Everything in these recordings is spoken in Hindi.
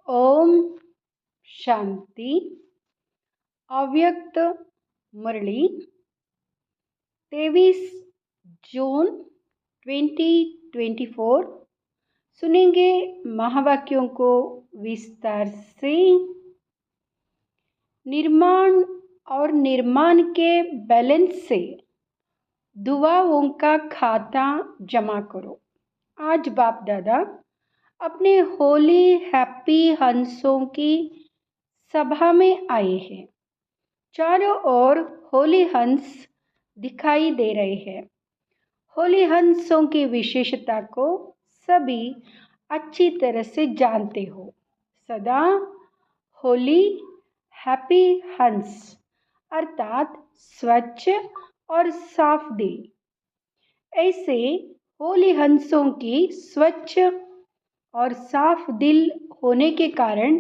ओम शांति। अव्यक्त मुरली 23 जून 2024। सुनेंगे महावाक्यों को विस्तार से। निर्माण और निर्माण के बैलेंस से दुआओं का खाता जमा करो। आज बाप दादा अपने होली हैप्पी हंसों की सभा में आए हैं। चारों ओर होली हंस दिखाई दे रहे हैं। होली हंसों की विशेषता को सभी अच्छी तरह से जानते हो। सदा होली हैप्पी हंस अर्थात स्वच्छ और साफ दिल। ऐसे होली हंसों की स्वच्छ और साफ दिल होने के कारण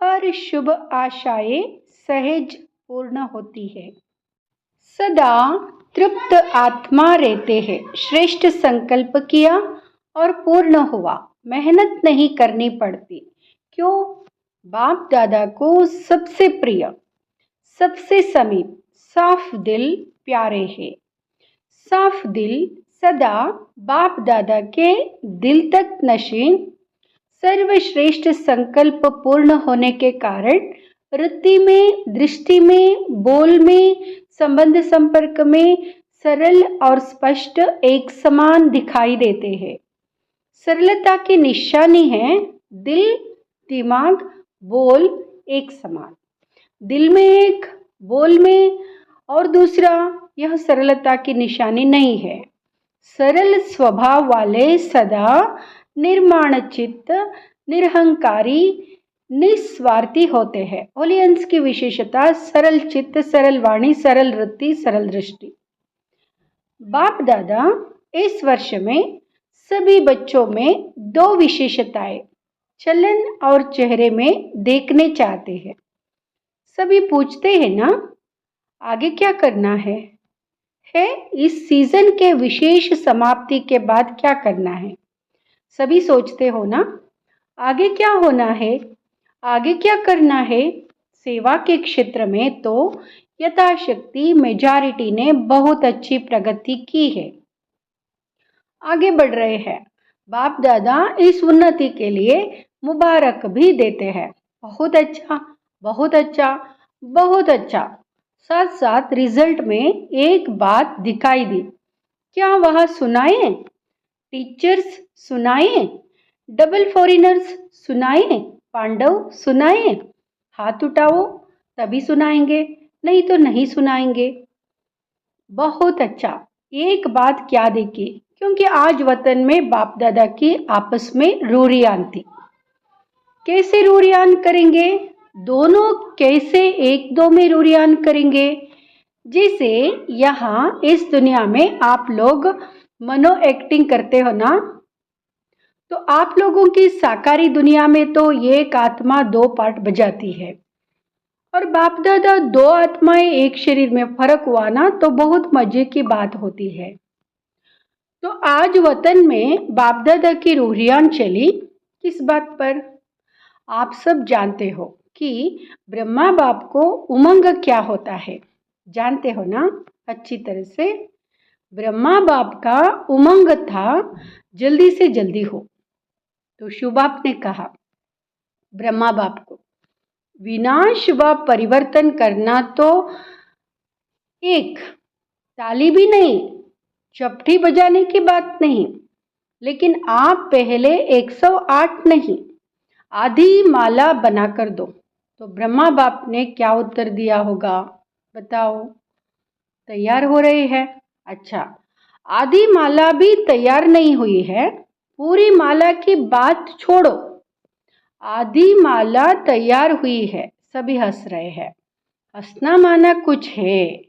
हर शुभ आशाएं सहज पूर्ण होती है। सदा तृप्त आत्मा रहते हैं। श्रेष्ठ संकल्प किया और पूर्ण हुआ। मेहनत नहीं करनी पड़ती। क्यों? बाप दादा को सबसे प्रिय, सबसे समीप साफ दिल प्यारे है। साफ दिल सदा बाप दादा के दिल तक नशीन। सर्वश्रेष्ठ संकल्प पूर्ण होने के कारण वृत्ति में, दृष्टि में, बोल में, संबंध संपर्क में सरल और स्पष्ट एक समान दिखाई देते हैं। सरलता की निशानी है दिल, दिमाग, बोल एक समान। दिल में एक, बोल में और दूसरा, यह सरलता की निशानी नहीं है। सरल स्वभाव वाले सदा निर्माण चित्त, निरहंकारी, निस्वार्थी होते हैं। होली हंस की विशेषता सरल चित्त, सरल वाणी, सरल वृत्ति, सरल दृष्टि। बाप दादा इस वर्ष में सभी बच्चों में दो विशेषताएं चलन और चेहरे में देखने चाहते हैं। सभी पूछते हैं ना, आगे क्या करना है? इस सीजन के विशेष समाप्ति के बाद क्या करना है? सभी सोचते हो ना, आगे क्या होना है, आगे क्या करना है? सेवा के क्षेत्र में तो यथाशक्ति मेजॉरिटी ने बहुत अच्छी प्रगति की है, आगे बढ़ रहे हैं। बाप दादा इस उन्नति के लिए मुबारक भी देते हैं। बहुत अच्छा, बहुत अच्छा, बहुत अच्छा। साथ साथ रिजल्ट में एक बात दिखाई दी। क्या वह सुनाए? टीचर्स सुनाए? डबल फॉरेनर्स सुनाए? पांडव सुनाए? हाथ उठाओ तभी सुनाएंगे, नहीं तो नहीं सुनाएंगे। बहुत अच्छा। एक बात क्या देखी, क्योंकि आज वतन में बाप दादा की आपस में रूरियान थी। कैसे रूरियान करेंगे? दोनों कैसे एक दो में रूरियान करेंगे? जैसे यहाँ इस दुनिया में आप लोग मनो एक्टिंग करते हो ना, तो आप लोगों की साकारी दुनिया में तो एक आत्मा दो पार्ट बजाती है, और बाप दादा दो आत्माएं एक शरीर में फर्क हुआ ना, तो बहुत मजे की बात होती है। तो आज वतन में बाप दादा की रूहियान चली किस बात पर? आप सब जानते हो कि ब्रह्मा बाप को उमंग क्या होता है, जानते हो ना अच्छी तरह से। ब्रह्मा बाप का उमंग था जल्दी से जल्दी हो। तो शिव बाप ने कहा ब्रह्मा बाप को, विनाश व परिवर्तन करना तो एक ताली भी नहीं, चपटी बजाने की बात नहीं, लेकिन आप पहले 108 नहीं, आधी माला बनाकर दो। तो ब्रह्मा बाप ने क्या उत्तर दिया होगा, बताओ? तैयार हो रहे हैं? अच्छा, आधी माला भी तैयार नहीं हुई है, पूरी माला की बात छोड़ो, आधी माला तैयार हुई है। सभी हंस रहे हैं। हंसना माना कुछ है।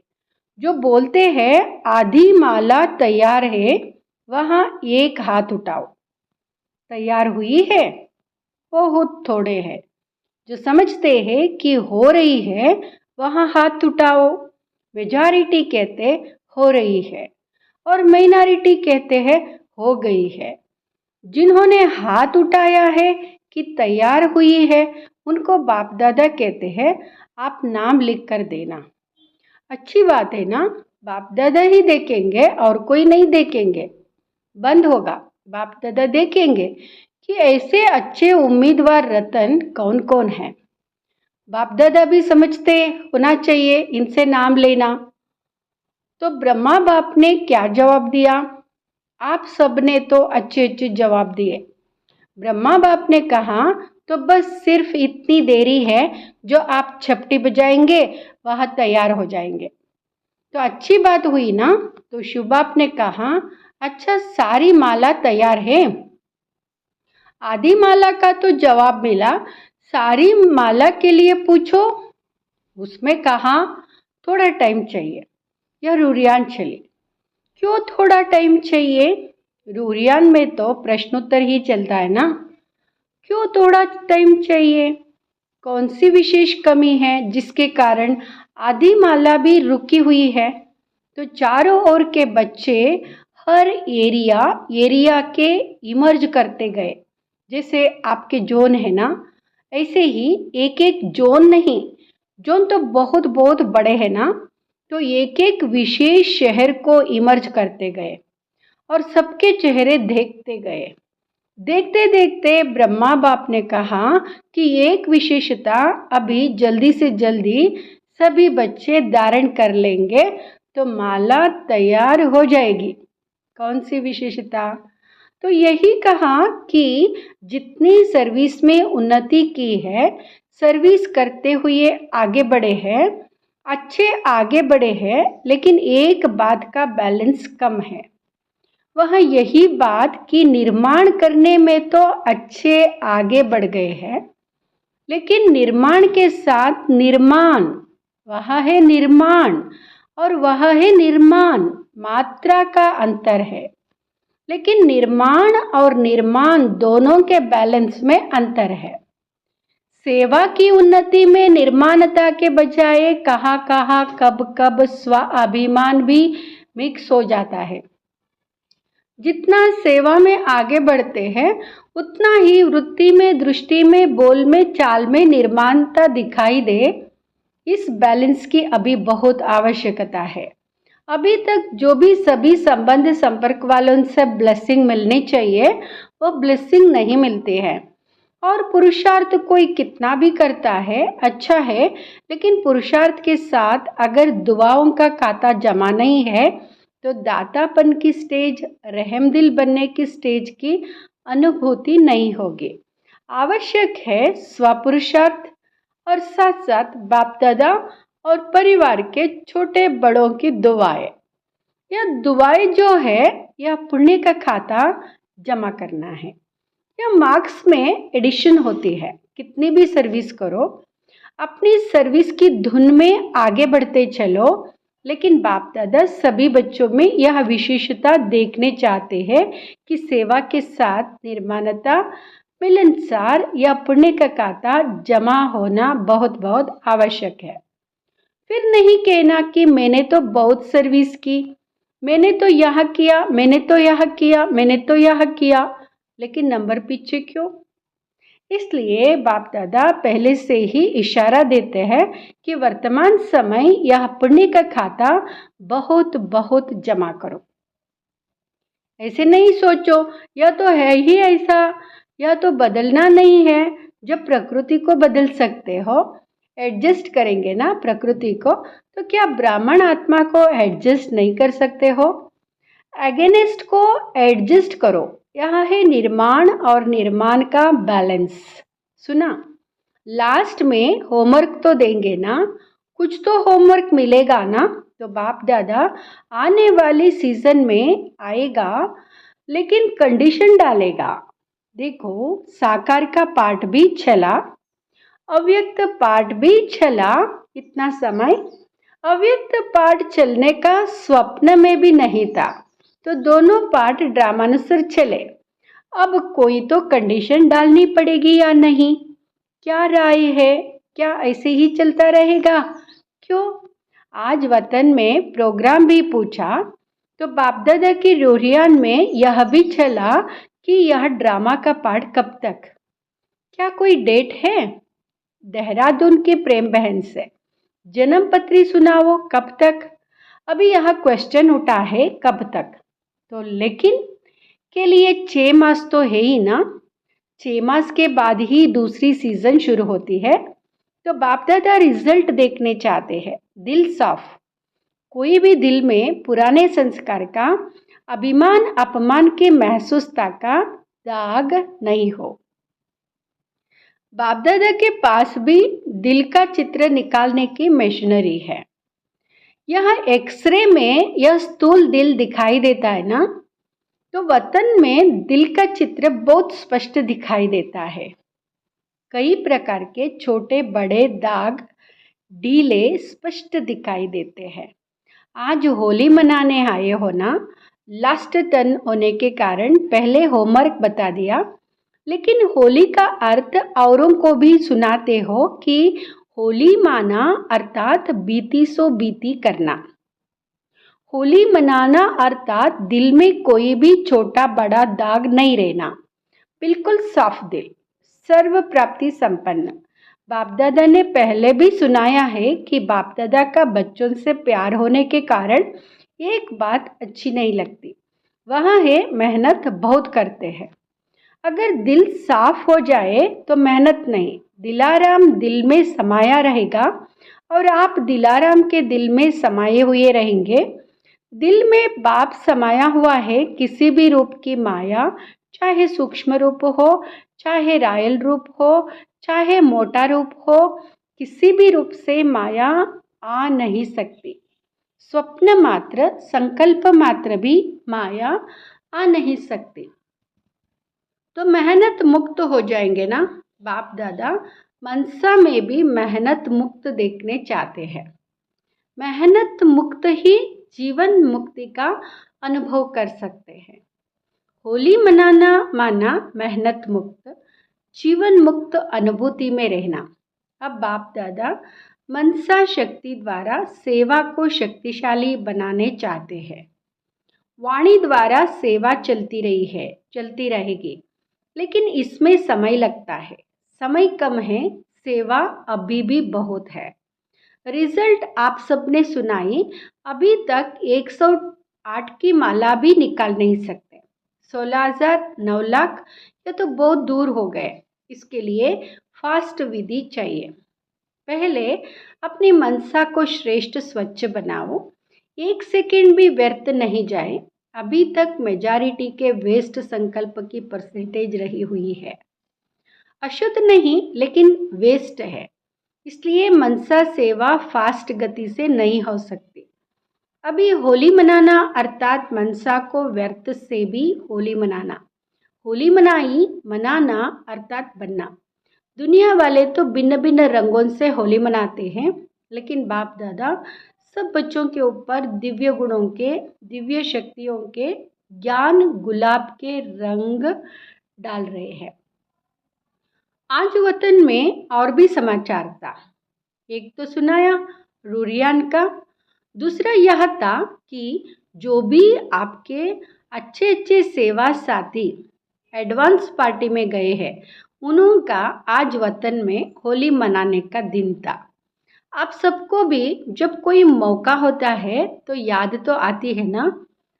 जो बोलते हैं आधी माला तैयार है, वहां एक हाथ उठाओ। तैयार हुई है? बहुत थोड़े हैं। जो समझते हैं कि हो रही है, वहां हाथ उठाओ। मेजॉरिटी कहते हो रही है और माइनॉरिटी कहते हैं हो गई है। जिन्होंने हाथ उठाया है कि तैयार हुई है उनको बाप दादा कहते हैं आप नाम लिख कर देना। अच्छी बात है ना, बाप दादा ही देखेंगे और कोई नहीं देखेंगे, बंद होगा। बाप दादा देखेंगे कि ऐसे अच्छे उम्मीदवार रतन कौन कौन है। बाप दादा भी समझते होना चाहिए इनसे नाम लेना। तो ब्रह्मा बाप ने क्या जवाब दिया? आप सबने तो अच्छे अच्छे जवाब दिए। ब्रह्मा बाप ने कहा तो बस सिर्फ इतनी देरी है, जो आप छपटी बजाएंगे वह तैयार हो जाएंगे। तो अच्छी बात हुई ना। तो शिव बाप ने कहा अच्छा सारी माला तैयार है। आधी माला का तो जवाब मिला, सारी माला के लिए पूछो। उसमें कहा थोड़ा टाइम चाहिए। यह रूरियान चली। क्यों थोड़ा टाइम चाहिए? रूरियान में तो प्रश्नोत्तर ही चलता है ना। क्यों थोड़ा टाइम चाहिए? कौन सी विशेष कमी है जिसके कारण आधी माला भी रुकी हुई है? तो चारों ओर के बच्चे हर एरिया के इमर्ज करते गए। जैसे आपके जोन है ना, ऐसे ही एक एक जोन नहीं, जोन तो बहुत बहुत बड़े हैं ना, तो एक एक विशेष शहर को इमर्ज करते गए और सबके चेहरे देखते गए। देखते देखते ब्रह्मा बाप ने कहा कि एक विशेषता अभी जल्दी से जल्दी सभी बच्चे धारण कर लेंगे तो माला तैयार हो जाएगी। कौन सी विशेषता? तो यही कहा कि जितनी सर्विस में उन्नति की है, सर्विस करते हुए आगे बढ़े हैं, अच्छे आगे बढ़े हैं, लेकिन एक बात का बैलेंस कम है। वह यही बात कि निर्माण करने में तो अच्छे आगे बढ़ गए हैं, लेकिन निर्माण के साथ निर्माण, वह है निर्माण और वह है निर्माण, मात्रा का अंतर है। लेकिन निर्माण और निर्माण दोनों के बैलेंस में अंतर है। सेवा की उन्नति में निर्माणता के बजाय कहाँ कहाँ कब कब स्वाभिमान भी मिक्स हो जाता है। जितना सेवा में आगे बढ़ते हैं उतना ही वृत्ति में, दृष्टि में, बोल में, चाल में निर्माणता दिखाई दे। इस बैलेंस की अभी बहुत आवश्यकता है। अभी तक जो भी सभी संबंध संपर्क वालों से ब्लेसिंग मिलनी चाहिए वो ब्लेसिंग नहीं मिलती है। और पुरुषार्थ कोई कितना भी करता है अच्छा है, लेकिन पुरुषार्थ के साथ अगर दुआओं का खाता जमा नहीं है तो दातापन की स्टेज, रहमदिल बनने की स्टेज की अनुभूति नहीं होगी। आवश्यक है स्वपुरुषार्थ और साथ साथ बाप दादा और परिवार के छोटे बड़ों की दुआएं। यह दुआएं जो है यह पुण्य का खाता जमा करना है। यह मार्क्स में एडिशन होती है। कितनी भी सर्विस करो, अपनी सर्विस की धुन में आगे बढ़ते चलो, लेकिन बाप दादा सभी बच्चों में यह विशेषता देखने चाहते हैं कि सेवा के साथ निर्माणता, मिलनसार या पुण्य का खाता जमा होना बहुत बहुत आवश्यक है। फिर नहीं कहना कि मैंने तो बहुत सर्विस की, मैंने तो यह किया, मैंने तो यह किया, मैंने तो यह किया, लेकिन नंबर पीछे क्यों? इसलिए बाप दादा पहले से ही इशारा देते हैं कि वर्तमान समय यह पुण्य का खाता बहुत बहुत जमा करो। ऐसे नहीं सोचो यह तो है ही ऐसा, यह तो बदलना नहीं है। जब प्रकृति को बदल सकते हो, एडजस्ट करेंगे ना प्रकृति को, तो क्या ब्राह्मण आत्मा को एडजस्ट नहीं कर सकते हो? अगेनिस्ट को एडजस्ट करो। यह है निर्माण और निर्माण का बैलेंस। सुना? लास्ट में होमवर्क तो देंगे ना, कुछ तो होमवर्क मिलेगा ना। तो बाप दादा आने वाले सीजन में आएगा, लेकिन कंडीशन डालेगा। देखो साकार का पार्ट भी चला, अव्यक्त पार्ट भी चला। इतना समय अव्यक्त पार्ट चलने का स्वप्न में भी नहीं था, तो दोनों पार्ट ड्रामानुसार चले। अब कोई तो कंडीशन डालनी पड़ेगी या नहीं? क्या राय है? क्या ऐसे ही चलता रहेगा? क्यों? आज वतन में प्रोग्राम भी पूछा तो बाप दादा की रूहियान में यह भी चला कि यह ड्रामा का पार्ट कब तक, क्या कोई डेट है? देहरादून की प्रेम बहन से। जन्म पत्री सुनाओ, कब तक? अभी यह क्वेश्चन उठा है, कब तक? तो लेकिन के लिए 6 मास तो है ही ना। 6 मास के बाद ही दूसरी सीजन शुरू होती है। तो बाप दादा रिजल्ट देखने चाहते हैं, दिल साफ। कोई भी दिल में पुराने संस्कार का, अभिमान अपमान के महसूसता का दाग नहीं हो। बाप दादा के पास भी दिल का चित्र निकालने की मशीनरी है। यह एक्सरे में यह स्थूल दिल दिखाई देता है ना, तो वतन में दिल का चित्र बहुत स्पष्ट दिखाई देता है। कई प्रकार के छोटे बड़े दाग ढीले स्पष्ट दिखाई देते हैं। आज होली मनाने आए हो ना, लास्ट टर्न होने के कारण पहले होमवर्क बता दिया, लेकिन होली का अर्थ औरों को भी सुनाते हो कि होली माना अर्थात बीती सो बीती करना। होली मनाना अर्थात दिल में कोई भी छोटा बड़ा दाग नहीं रहना, बिल्कुल साफ दिल, सर्व प्राप्ति संपन्न। बाप दादा ने पहले भी सुनाया है कि बाप दादा का बच्चों से प्यार होने के कारण एक बात अच्छी नहीं लगती, वह है मेहनत बहुत करते हैं। अगर दिल साफ हो जाए तो मेहनत नहीं, दिलाराम दिल में समाया रहेगा और आप दिलाराम के दिल में समाये हुए रहेंगे। दिल में बाप समाया हुआ है, किसी भी रूप की माया, चाहे सूक्ष्म रूप हो, चाहे रायल रूप हो, चाहे मोटा रूप हो, किसी भी रूप से माया आ नहीं सकती। स्वप्न मात्र, संकल्प मात्र भी माया आ नहीं सकती। तो मेहनत मुक्त हो जाएंगे ना। बाप दादा मनसा में भी मेहनत मुक्त देखने चाहते हैं। मेहनत मुक्त ही जीवन मुक्ति का अनुभव कर सकते हैं। होली मनाना माना मेहनत मुक्त, जीवन मुक्त अनुभूति में रहना। अब बाप दादा मनसा शक्ति द्वारा सेवा को शक्तिशाली बनाने चाहते हैं। वाणी द्वारा सेवा चलती रही है, चलती रहेगी, लेकिन इसमें समय लगता है। समय कम है, सेवा अभी भी बहुत है। रिजल्ट आप सबने सुनाई, अभी तक 108 की माला भी निकाल नहीं सकते। 16,000, 9 लाख, ये तो बहुत दूर हो गए। इसके लिए फास्ट विधि चाहिए। पहले अपनी मनसा को श्रेष्ठ स्वच्छ बनाओ, 1 सेकेंड भी व्यर्थ नहीं जाए। अभी तक मेजॉरिटी के वेस्ट संकल्प की परसेंटेज रही हुई है। अशुद्ध नहीं, लेकिन वेस्ट है। इसलिए मनसा सेवा फास्ट गति से नहीं हो सकती। अभी होली मनाना अर्थात मनसा को व्यर्थ से भी होली मनाना। होली मनाई, मनाना अर्थात बनना। दुनिया वाले तो भिन्न भिन्न रंगों से होली मनाते हैं, लेकिन बाप दादा सब बच्चों के ऊपर दिव्य गुणों के, दिव्य शक्तियों के, ज्ञान गुलाब के रंग डाल रहे हैं। आज वतन में और भी समाचार था। एक तो सुनाया रूरियान का, दूसरा यह था कि जो भी आपके अच्छे अच्छे सेवा साथी एडवांस पार्टी में गए हैं, उनका आज वतन में होली मनाने का दिन था। आप सबको भी जब कोई मौका होता है तो याद तो आती है ना,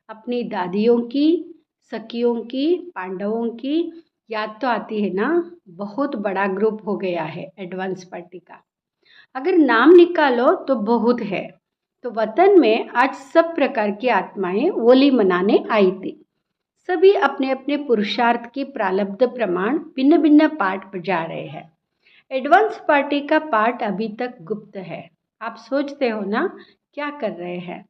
अपनी दादियों की, सखियों की, पांडवों की याद तो आती है ना। बहुत बड़ा ग्रुप हो गया है एडवांस पार्टी का, अगर नाम निकालो तो बहुत है। तो वतन में आज सब प्रकार की आत्माएं होली मनाने आई थी। सभी अपने अपने पुरुषार्थ की प्रारब्ध प्रमाण भिन्न भिन्न पाठ बजा रहे हैं। एडवांस पार्टी का पार्ट अभी तक गुप्त है। आप सोचते हो ना क्या कर रहे हैं?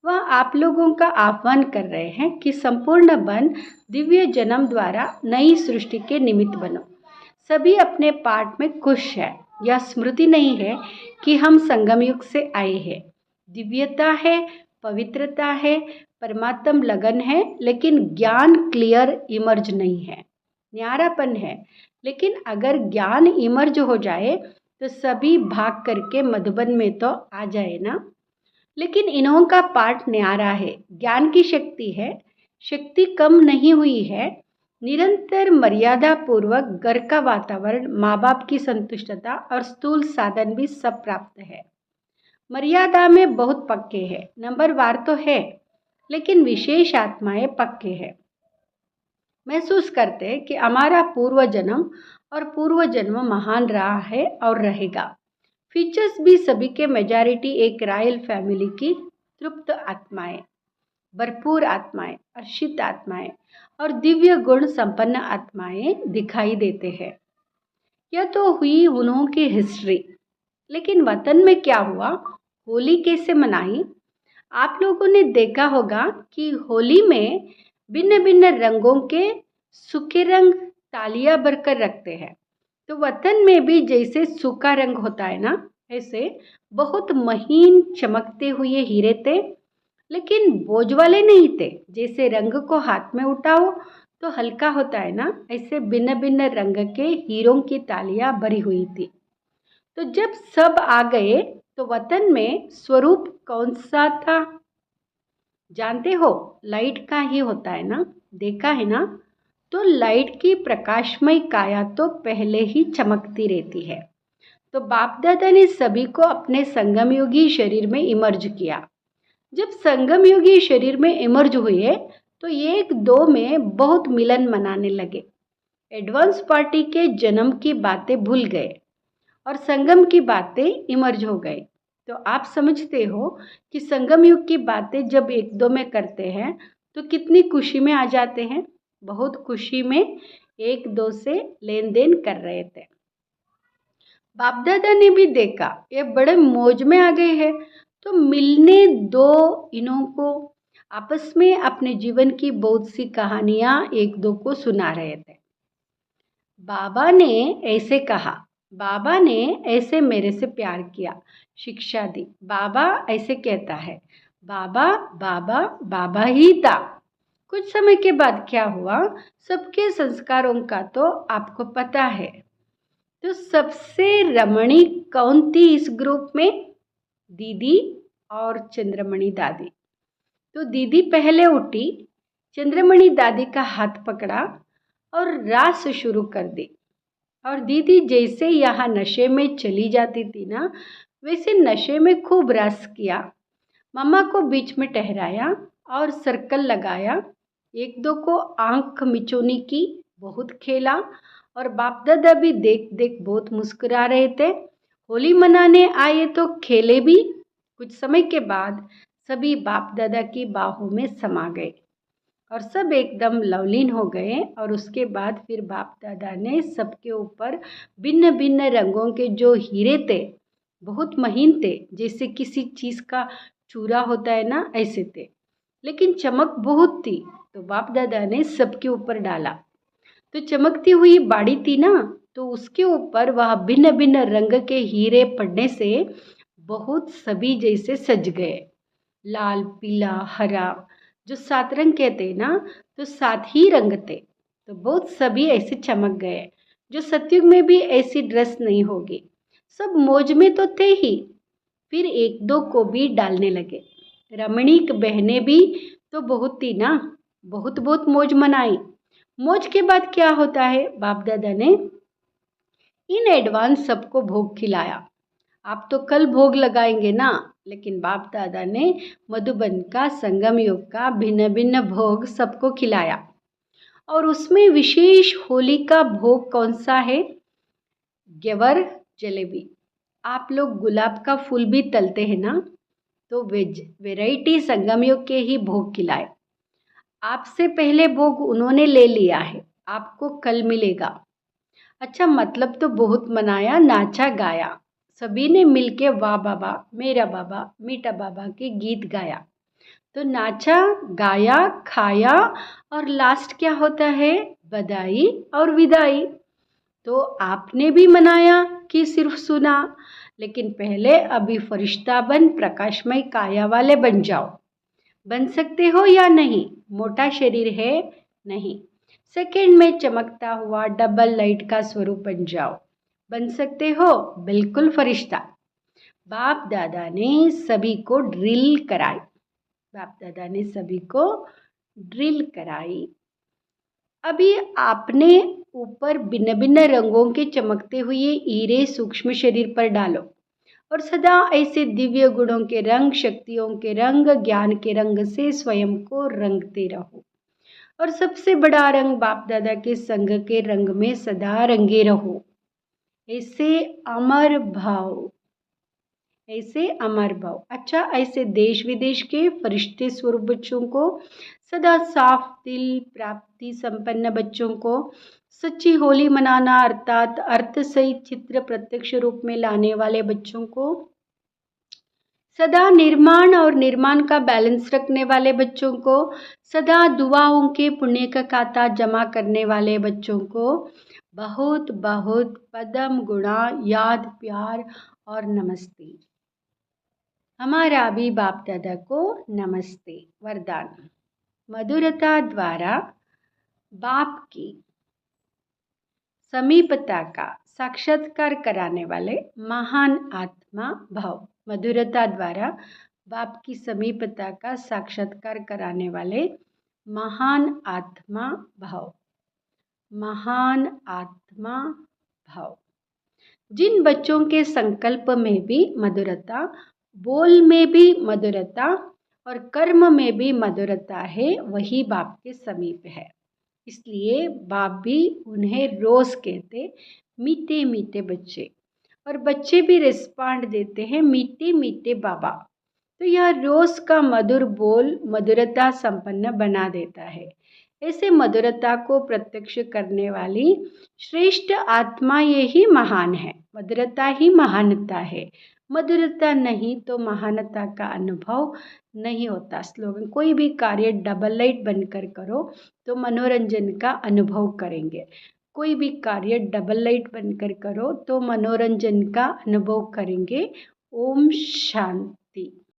वह आप लोगों का आह्वान कर रहे हैं कि संपूर्ण बन दिव्य जन्म द्वारा नई सृष्टि के निमित्त बनो। सभी अपने पार्ट में खुश है। यह स्मृति नहीं है कि हम संगम युग से आए हैं। दिव्यता है, पवित्रता है, परमात्म लगन है, लेकिन ज्ञान क्लियर इमर्ज नहीं है। न्यारापन है, लेकिन अगर ज्ञान इमर्ज हो जाए तो सभी भाग करके मधुबन में तो आ जाए ना। लेकिन इन्हों का पाठ न्यारा है, ज्ञान की शक्ति है, शक्ति कम नहीं हुई है, निरंतर मर्यादा पूर्वक घर का वातावरण, माँ बाप की संतुष्टता और स्थूल साधन भी सब प्राप्त है। मर्यादा में बहुत पक्के हैं, नंबरवार तो है, लेकिन विशेष आत्माएं पक्के हैं। महसूस करते हैं कि हमारा पूर्व जन्म और पूर्व जन्म महान रहा है और रहेगा। फीचर्स भी सभी के मेजॉरिटी एक रॉयल फैमिली की तृप्त आत्माएं, भरपूर आत्माएं, हर्षित आत्माएं और दिव्य गुण संपन्न आत्माएं दिखाई देते हैं। यह तो हुई उन्हों की हिस्ट्री, लेकिन वतन में क्या हुआ, होली कैसे मनाई? आप लोगों ने देखा होगा कि होली में भिन्न भिन्न रंगों के सूखे रंग तालियां भरकर रखते हैं। तो वतन में भी जैसे सूखा रंग होता है ना, ऐसे बहुत महीन चमकते हुए हीरे थे, लेकिन बोझ वाले नहीं थे। जैसे रंग को हाथ में उठाओ तो हल्का होता है ना, ऐसे भिन्न भिन्न रंग के हीरों की तालियां भरी हुई थी। तो जब सब आ गए तो वतन में स्वरूप कौन सा था जानते हो? लाइट का ही होता है ना, देखा है ना? तो लाइट की प्रकाशमय काया तो पहले ही चमकती रहती है। तो बाप दादा ने सभी को अपने संगम योगी शरीर में इमर्ज किया। जब संगम योगी शरीर में इमर्ज हुए तो एक दो में बहुत मिलन मनाने लगे। एडवांस पार्टी के जन्म की बातें भूल गए और संगम की बातें इमर्ज हो गए। तो आप समझते हो कि संगम युग की बातें जब एक दो में करते हैं तो कितनी खुशी में आ जाते हैं। बहुत खुशी में एक दो से लेन देन कर रहे थे। बाप दादा ने भी देखा ये बड़े मौज में आ गए हैं, तो मिलने दो इन्हों को। आपस में अपने जीवन की बहुत सी कहानियां एक दो को सुना रहे थे। बाबा ने ऐसे कहा, बाबा ने ऐसे मेरे से प्यार किया, शिक्षा दी, बाबा ऐसे कहता है। बाबा बाबा बाबा ही था। कुछ समय के बाद क्या हुआ, सबके संस्कारों का तो आपको पता है। तो सबसे रमणी कौन थी इस ग्रुप में? दीदी और चंद्रमणि दादी। तो दीदी पहले उठी, चंद्रमणि दादी का हाथ पकड़ा और रास शुरू कर दी। और दीदी जैसे यहाँ नशे में चली जाती थी ना, वैसे नशे में खूब रस किया। मम्मा को बीच में ठहराया और सर्कल लगाया, एक दो को आंख मिचौनी की, बहुत खेला। और बाप दादा भी देख देख बहुत मुस्कुरा रहे थे। होली मनाने आए तो खेले भी। कुछ समय के बाद सभी बाप दादा की बाहों में समा गए और सब एकदम लवलीन हो गए। और उसके बाद फिर बाप दादा ने सबके ऊपर भिन्न भिन्न रंगों के जो हीरे थे, बहुत महीन थे, जैसे किसी चीज़ का चूरा होता है ना, ऐसे थे, लेकिन चमक बहुत थी। तो बाप दादा ने सबके ऊपर डाला। तो चमकती हुई बाड़ी थी ना, तो उसके ऊपर वह भिन्न भिन्न रंग के हीरे पड़ने से बहुत सभी जैसे सज गए। लाल, पीला, हरा, जो 7 रंग कहते हैं ना, तो 7 ही रंग थे। तो बहुत सभी ऐसे चमक गए। जो सतयुग में भी ऐसी ड्रेस नहीं होगी। सब मौज में तो थे ही, फिर एक दो को भी डालने लगे। रमणीक बहनें भी तो बहुत थी ना, बहुत बहुत मौज मनाई। मौज के बाद क्या होता है, बाप दादा ने इन एडवांस सबको भोग खिलाया। आप तो कल भोग लगाएंगे ना, लेकिन बाप दादा ने मधुबन का, संगम युग का भिन्न भिन्न भोग सबको खिलाया। और उसमें विशेष होली का भोग कौन सा है? गेवर जलेबी। आप लोग गुलाब का फूल भी तलते हैं ना, तो वेराइटी संगम युग के ही भोग खिलाए। आपसे पहले भोग उन्होंने ले लिया है, आपको कल मिलेगा। अच्छा, मतलब तो बहुत मनाया, नाचा गाया। सभी ने मिलके वाह बाबा, मेरा बाबा, मीठा बाबा के गीत गाया। तो नाचा गाया, खाया, और लास्ट क्या होता है? बधाई और विदाई। तो आपने भी मनाया कि सिर्फ सुना? लेकिन पहले अभी फरिश्ता बन प्रकाशमय काया वाले बन जाओ। बन सकते हो या नहीं? मोटा शरीर है नहीं, सेकंड में चमकता हुआ डबल लाइट का स्वरूप बन जाओ। बन सकते हो? बिल्कुल फरिश्ता। बाप दादा ने सभी को ड्रिल कराई। बाप दादा ने सभी को ड्रिल कराई। अभी आपने ऊपर भिन्न भिन्न रंगों के चमकते हुए हीरे सूक्ष्म शरीर पर डालो और सदा ऐसे दिव्य गुणों के रंग, शक्तियों के रंग, ज्ञान के रंग से स्वयं को रंगते रहो और सबसे बड़ा रंग बाप दादा के संग के रंग में सदा रंगे रहो। ऐसे अमर भाव, ऐसे अमर भाव। अच्छा, ऐसे देश विदेश के फरिश्ते स्वरूप बच्चों को, सदा साफ दिल प्राप्ति संपन्न बच्चों को सच्ची होली मनाना अर्थात अर्थ सहित चित्र प्रत्यक्ष रूप में लाने वाले बच्चों को, सदा निर्माण और निर्माण का बैलेंस रखने वाले बच्चों को, सदा दुआओं के पुण्य का खाता जमा करने वाले बच्चों को बहुत बहुत पदम गुणा याद प्यार और नमस्ते। हमारा भी बाप दादा को नमस्ते। वरदान। मधुरता द्वारा बाप की समीपता का साक्षात्कार कराने वाले महान आत्मा भाव। मधुरता द्वारा बाप की समीपता का साक्षात्कार कराने वाले महान आत्मा भाव। महान आत्मा भाव। जिन बच्चों के संकल्प में भी मधुरता, बोल में भी मधुरता और कर्म में भी मधुरता है, वही बाप के समीप है। इसलिए बाप भी उन्हें रोज कहते मीठे मीठे बच्चे, और बच्चे भी रिस्पॉन्ड देते हैं मीठे मीठे बाबा। तो यह रोज का मधुर बोल मधुरता संपन्न बना देता है। ऐसे मधुरता को प्रत्यक्ष करने वाली श्रेष्ठ आत्मा यही महान है। मधुरता ही महानता है। मधुरता नहीं तो महानता का अनुभव नहीं होता। स्लोगन। कोई भी कार्य डबल लाइट बनकर करो तो मनोरंजन का अनुभव करेंगे। कोई भी कार्य डबल लाइट बनकर करो तो मनोरंजन का अनुभव करेंगे। ओम शांति।